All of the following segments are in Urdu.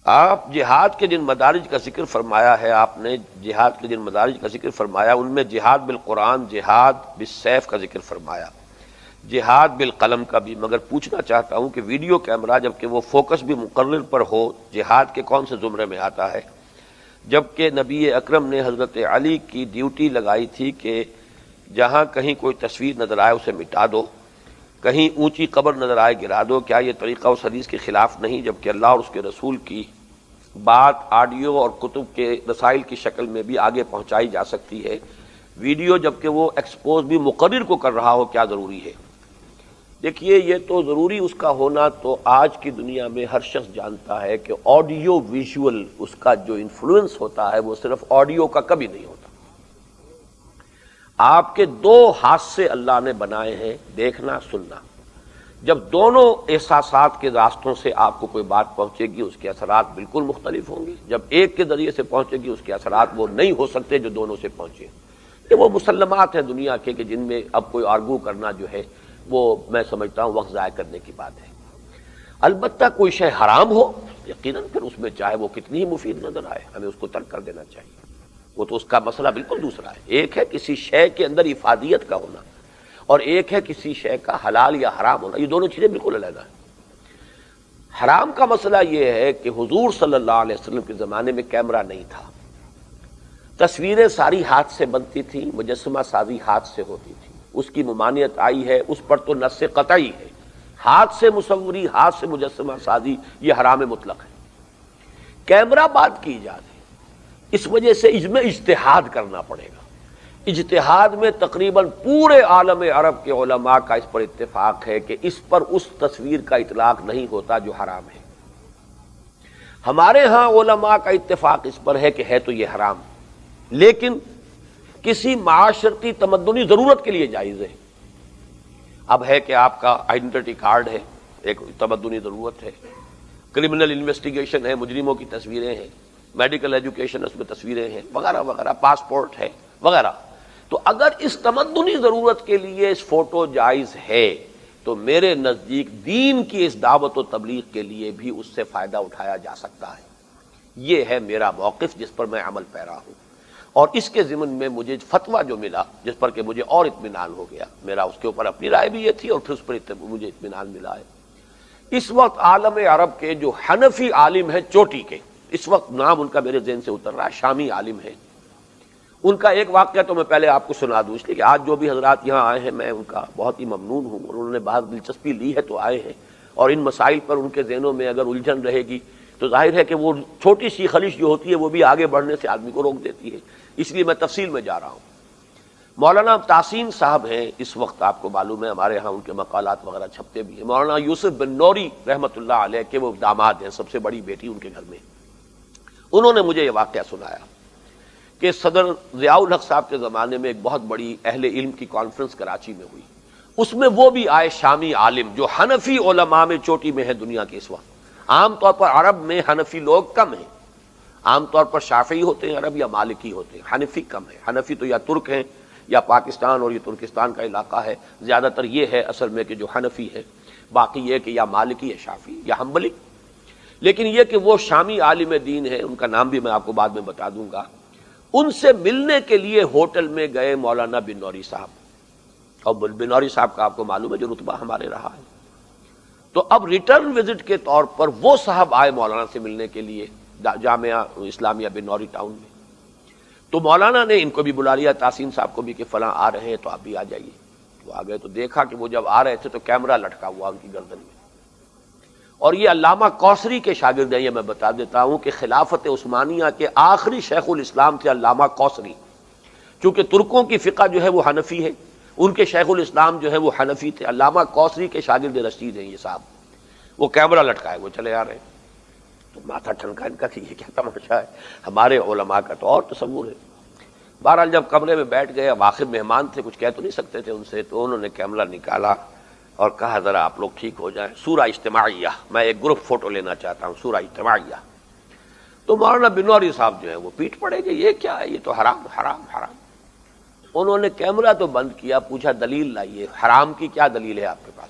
آپ جہاد کے جن مدارج کا ذکر فرمایا ہے، آپ نے جہاد کے جن مدارج کا ذکر فرمایا ان میں جہاد بالقرآن، جہاد بالسیف کا ذکر فرمایا، جہاد بالقلم کا بھی، مگر پوچھنا چاہتا ہوں کہ ویڈیو کیمرہ جبکہ وہ فوکس بھی مقرر پر ہو جہاد کے کون سے زمرے میں آتا ہے؟ جبکہ نبی اکرم نے حضرت علی کی ڈیوٹی لگائی تھی کہ جہاں کہیں کوئی تصویر نظر آئے اسے مٹا دو، کہیں اونچی قبر نظر آئے گرا دو، کیا یہ طریقہ اس حدیث کے خلاف نہیں جبکہ اللہ اور اس کے رسول کی بات آڈیو اور کتب کے رسائل کی شکل میں بھی آگے پہنچائی جا سکتی ہے؟ ویڈیو جبکہ وہ ایکسپوز بھی مقرر کو کر رہا ہو، کیا ضروری ہے؟ دیکھیے، یہ تو ضروری اس کا ہونا تو آج کی دنیا میں ہر شخص جانتا ہے کہ آڈیو ویژول اس کا جو انفلوئنس ہوتا ہے وہ صرف آڈیو کا کبھی نہیں ہوتا۔ آپ کے دو ہاتھ سے اللہ نے بنائے ہیں، دیکھنا سننا۔ جب دونوں احساسات کے راستوں سے آپ کو کوئی بات پہنچے گی اس کے اثرات بالکل مختلف ہوں گے۔ جب ایک کے ذریعے سے پہنچے گی اس کے اثرات وہ نہیں ہو سکتے جو دونوں سے پہنچے۔ یہ وہ مسلمات ہیں دنیا کے کہ جن میں اب کوئی آرگو کرنا جو ہے وہ میں سمجھتا ہوں وقت ضائع کرنے کی بات ہے۔ البتہ کوئی شے حرام ہو یقیناً پھر اس میں چاہے وہ کتنی ہی مفید نظر آئے ہمیں اس کو ترک کر دینا چاہیے، وہ تو اس کا مسئلہ بالکل دوسرا ہے۔ ایک ہے کسی شے کے اندر افادیت کا ہونا اور ایک ہے کسی شے کا حلال یا حرام ہونا، یہ دونوں چیزیں بالکل علیحدہ ہیں۔ حرام کا مسئلہ یہ ہے کہ حضور صلی اللہ علیہ وسلم کے زمانے میں کیمرہ نہیں تھا، تصویریں ساری ہاتھ سے بنتی تھیں، مجسمہ سازی ہاتھ سے ہوتی تھی، اس کی ممانعت آئی ہے، اس پر تو نص قطعی ہے، ہاتھ سے مصوری، ہاتھ سے مجسمہ سازی یہ حرام مطلق ہے۔ کیمرہ بات کی ایجاد ہے، اس وجہ سے اس میں اجتہاد کرنا پڑے گا۔ اجتہاد میں تقریباً پورے عالم عرب کے علماء کا اس پر اتفاق ہے کہ اس پر اس تصویر کا اطلاق نہیں ہوتا جو حرام ہے۔ ہمارے ہاں علماء کا اتفاق اس پر ہے کہ ہے تو یہ حرام، لیکن کسی معاشرتی تمدنی ضرورت کے لیے جائز ہے۔ اب ہے کہ آپ کا آئیڈینٹی کارڈ ہے، ایک تمدنی ضرورت ہے، کرمنل انویسٹیگیشن ہے، مجرموں کی تصویریں ہیں، میڈیکل ایجوکیشن اس میں تصویریں ہیں وغیرہ وغیرہ، پاسپورٹ ہے وغیرہ۔ تو اگر اس تمدنی ضرورت کے لیے اس فوٹو جائز ہے تو میرے نزدیک دین کی اس دعوت و تبلیغ کے لیے بھی اس سے فائدہ اٹھایا جا سکتا ہے۔ یہ ہے میرا موقف جس پر میں عمل پیرا ہوں، اور اس کے ضمن میں مجھے فتویٰ جو ملا جس پر کہ مجھے اور اطمینان ہو گیا، میرا اس کے اوپر اپنی رائے بھی یہ تھی اور پھر اس پر مجھے اطمینان ملا ہے۔ اس وقت عالم عرب کے جو حنفی عالم ہیں چوٹی کے، اس وقت نام ان کا میرے ذہن سے اتر رہا ہے، شامی عالم ہیں، ان کا ایک واقعہ تو میں پہلے آپ کو سنا دوں، اس لیے کہ آج جو بھی حضرات یہاں آئے ہیں میں ان کا بہت ہی ممنون ہوں، اور انہوں نے بہت دلچسپی لی ہے تو آئے ہیں، اور ان مسائل پر ان کے ذہنوں میں اگر الجھن رہے گی تو ظاہر ہے کہ وہ چھوٹی سی خلش جو ہوتی ہے وہ بھی آگے بڑھنے سے آدمی کو روک دیتی ہے، اس لیے میں تفصیل میں جا رہا ہوں۔ مولانا تحسین صاحب ہیں، اس وقت آپ کو معلوم ہے ہمارے ہاں ان کے مقالات وغیرہ چھپتے بھی ہیں۔ مولانا یوسف بن نوری رحمۃ اللہ علیہ کے وہ داماد ہیں، سب سے بڑی بیٹی ان کے گھر میں، انہوں نے مجھے یہ واقعہ سنایا کہ صدر ضیاء الحق صاحب کے زمانے میں ایک بہت بڑی اہل علم کی کانفرنس کراچی میں ہوئی، اس میں وہ بھی آئے شامی عالم جو حنفی علماء میں چوٹی میں ہے دنیا کے اس وقت۔ عام طور پر عرب میں حنفی لوگ کم ہیں، عام طور پر شافعی ہوتے ہیں عرب یا مالکی ہوتے ہیں، حنفی کم ہے۔ حنفی تو یا ترک ہیں یا پاکستان اور یہ ترکستان کا علاقہ ہے، زیادہ تر یہ ہے اصل میں کہ جو حنفی ہے، باقی یہ کہ یا مالکی یا شافعی یا حنبلی۔ لیکن یہ کہ وہ شامی عالم دین ہے، ان کا نام بھی میں آپ کو بعد میں بتا دوں گا، ان سے ملنے کے لیے ہوٹل میں گئے مولانا بن نوری صاحب، اور بن نوری صاحب کا آپ کو معلوم ہے جو رتبہ ہمارے رہا ہے۔ تو اب ریٹرن وزٹ کے طور پر وہ صاحب آئے مولانا سے ملنے کے لیے جامعہ اسلامیہ بن نوری ٹاؤن میں، تو مولانا نے ان کو بھی بلا لیا، تحسین صاحب کو بھی، کہ فلاں آ رہے ہیں تو آپ بھی آ جائیے۔ وہ آ گئے تو دیکھا کہ وہ جب آ رہے تھے تو کیمرہ لٹکا ہوا ان کی گردن میں، اور یہ علامہ کوثری کے شاگرد ہیں، یہ میں بتا دیتا ہوں کہ خلافت عثمانیہ کے آخری شیخ الاسلام تھے علامہ کوثری، چونکہ ترکوں کی فقہ جو ہے وہ حنفی ہے، ان کے شیخ الاسلام جو ہے وہ حنفی تھے، علامہ کوثری کے شاگرد رشید ہیں یہ صاحب۔ وہ کیمرہ لٹکائے وہ چلے آ رہے ہیں، تو ماتھا ٹھنکا ان کا کہ یہ کیا تماشا ہے، ہمارے علماء کا تو اور تصور ہے۔ بہرحال جب کمرے میں بیٹھ گئے، واقف مہمان تھے، کچھ کہہ تو نہیں سکتے تھے ان سے، تو انہوں نے کیمرہ نکالا اور کہا ذرا آپ لوگ ٹھیک ہو جائیں، سورہ اجتماعیہ، میں ایک گروپ فوٹو لینا چاہتا ہوں، سورہ اجتماعیہ۔ تو مولانا بن نوری صاحب جو ہے وہ پیٹ پڑے گے، یہ کیا ہے، یہ تو حرام حرام حرام۔ انہوں نے کیمرہ تو بند کیا، پوچھا دلیل لائیے، حرام کی کیا دلیل ہے آپ کے پاس؟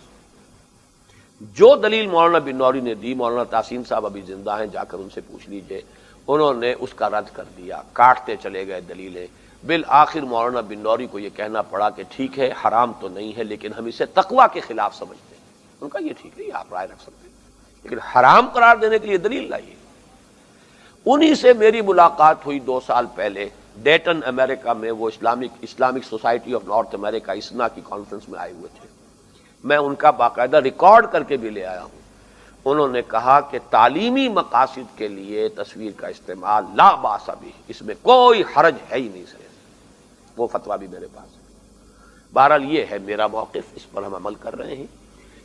جو دلیل مولانا بنوری نے دی، مولانا تحسین صاحب ابھی زندہ ہیں، جا کر ان سے پوچھ لیجئے، انہوں نے اس کا رد کر دیا، کاٹتے چلے گئے دلیلیں۔ بالآخر مولانا بنوری کو یہ کہنا پڑا کہ ٹھیک ہے حرام تو نہیں ہے لیکن ہم اسے تقویٰ کے خلاف سمجھتے ہیں۔ ان کا یہ ٹھیک ہے، آپ رائے رکھ سکتے ہیں، لیکن حرام قرار دینے کے لیے دلیل لائیے۔ انہی سے میری ملاقات ہوئی 2 سال پہلے ڈیٹن امریکہ میں، وہ اسلامک سوسائٹی آف نارتھ امریکہ اسنا کی کانفرنس میں آئے ہوئے تھے۔ میں ان کا باقاعدہ ریکارڈ کر کے بھی لے آیا ہوں۔ انہوں نے کہا کہ تعلیمی مقاصد کے لیے تصویر کا استعمال لا باس بھی، اس میں کوئی حرج ہے ہی نہیں سر۔ وہ فتویٰ بھی میرے پاس ہے۔ بہرحال یہ ہے میرا موقف، اس پر ہم عمل کر رہے ہیں،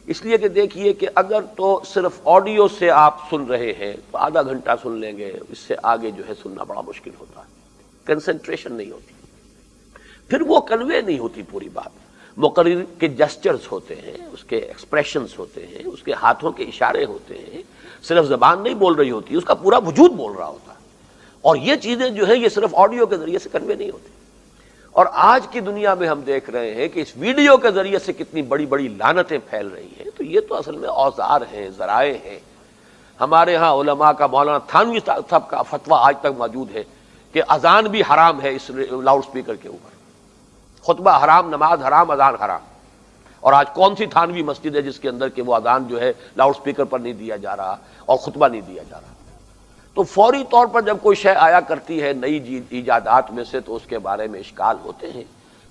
اس لیے کہ دیکھیے کہ اگر تو صرف آڈیو سے آپ سن رہے ہیں تو آدھا گھنٹہ سن لیں گے، اس سے آگے جو ہے سننا بڑا مشکل ہوتا ہے، کنسنٹریشن نہیں ہوتی، پھر وہ کنوے نہیں ہوتی پوری بات۔ مقرر کے جسچرز ہوتے ہیں، اس کے ایکسپریشنز ہوتے ہیں، اس کے ہاتھوں کے اشارے ہوتے ہیں، صرف زبان نہیں بول رہی ہوتی، اس کا پورا وجود بول رہا ہوتا ہے، اور یہ چیزیں جو ہیں یہ صرف آڈیو کے ذریعے سے کنوے نہیں ہوتی۔ اور آج کی دنیا میں ہم دیکھ رہے ہیں کہ اس ویڈیو کے ذریعے سے کتنی بڑی بڑی لعنتیں پھیل رہی ہیں، تو یہ تو اصل میں اوزار ہیں، ذرائع ہیں۔ ہمارے ہاں علماء کا مولانا تھانوی صاحب کا فتویٰ آج تک موجود ہے کہ اذان بھی حرام ہے اس لاؤڈ سپیکر کے اوپر، خطبہ حرام، نماز حرام، اذان حرام۔ اور آج کون سی تھانوی مسجد ہے جس کے اندر کہ وہ اذان جو ہے لاؤڈ سپیکر پر نہیں دیا جا رہا اور خطبہ نہیں دیا جا رہا؟ تو فوری طور پر جب کوئی شے آیا کرتی ہے نئی ایجادات میں سے تو اس کے بارے میں اشکال ہوتے ہیں،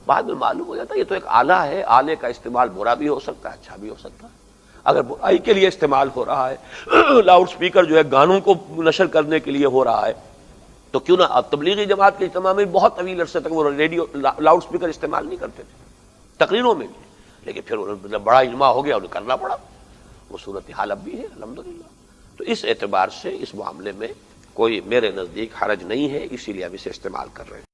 بعد میں معلوم ہو جاتا ہے یہ تو ایک آلہ ہے، آلے کا استعمال برا بھی ہو سکتا ہے، اچھا بھی ہو سکتا ہے۔ اگر برائی کے لیے استعمال ہو رہا ہے، لاؤڈ سپیکر جو ہے گانوں کو نشر کرنے کے لیے ہو رہا ہے، تو کیوں نہ تبلیغی جماعت کے اجتماع میں بہت طویل عرصے تک وہ ریڈیو لاؤڈ سپیکر استعمال نہیں کرتے تھے تقریروں میں بھی، لیکن پھر بڑا اجماع ہو گیا انہیں کرنا پڑا، وہ صورتحال اب بھی ہے الحمدللہ۔ تو اس اعتبار سے اس معاملے میں کوئی میرے نزدیک حرج نہیں ہے، اسی لیے ہم اسے استعمال کر رہے ہیں۔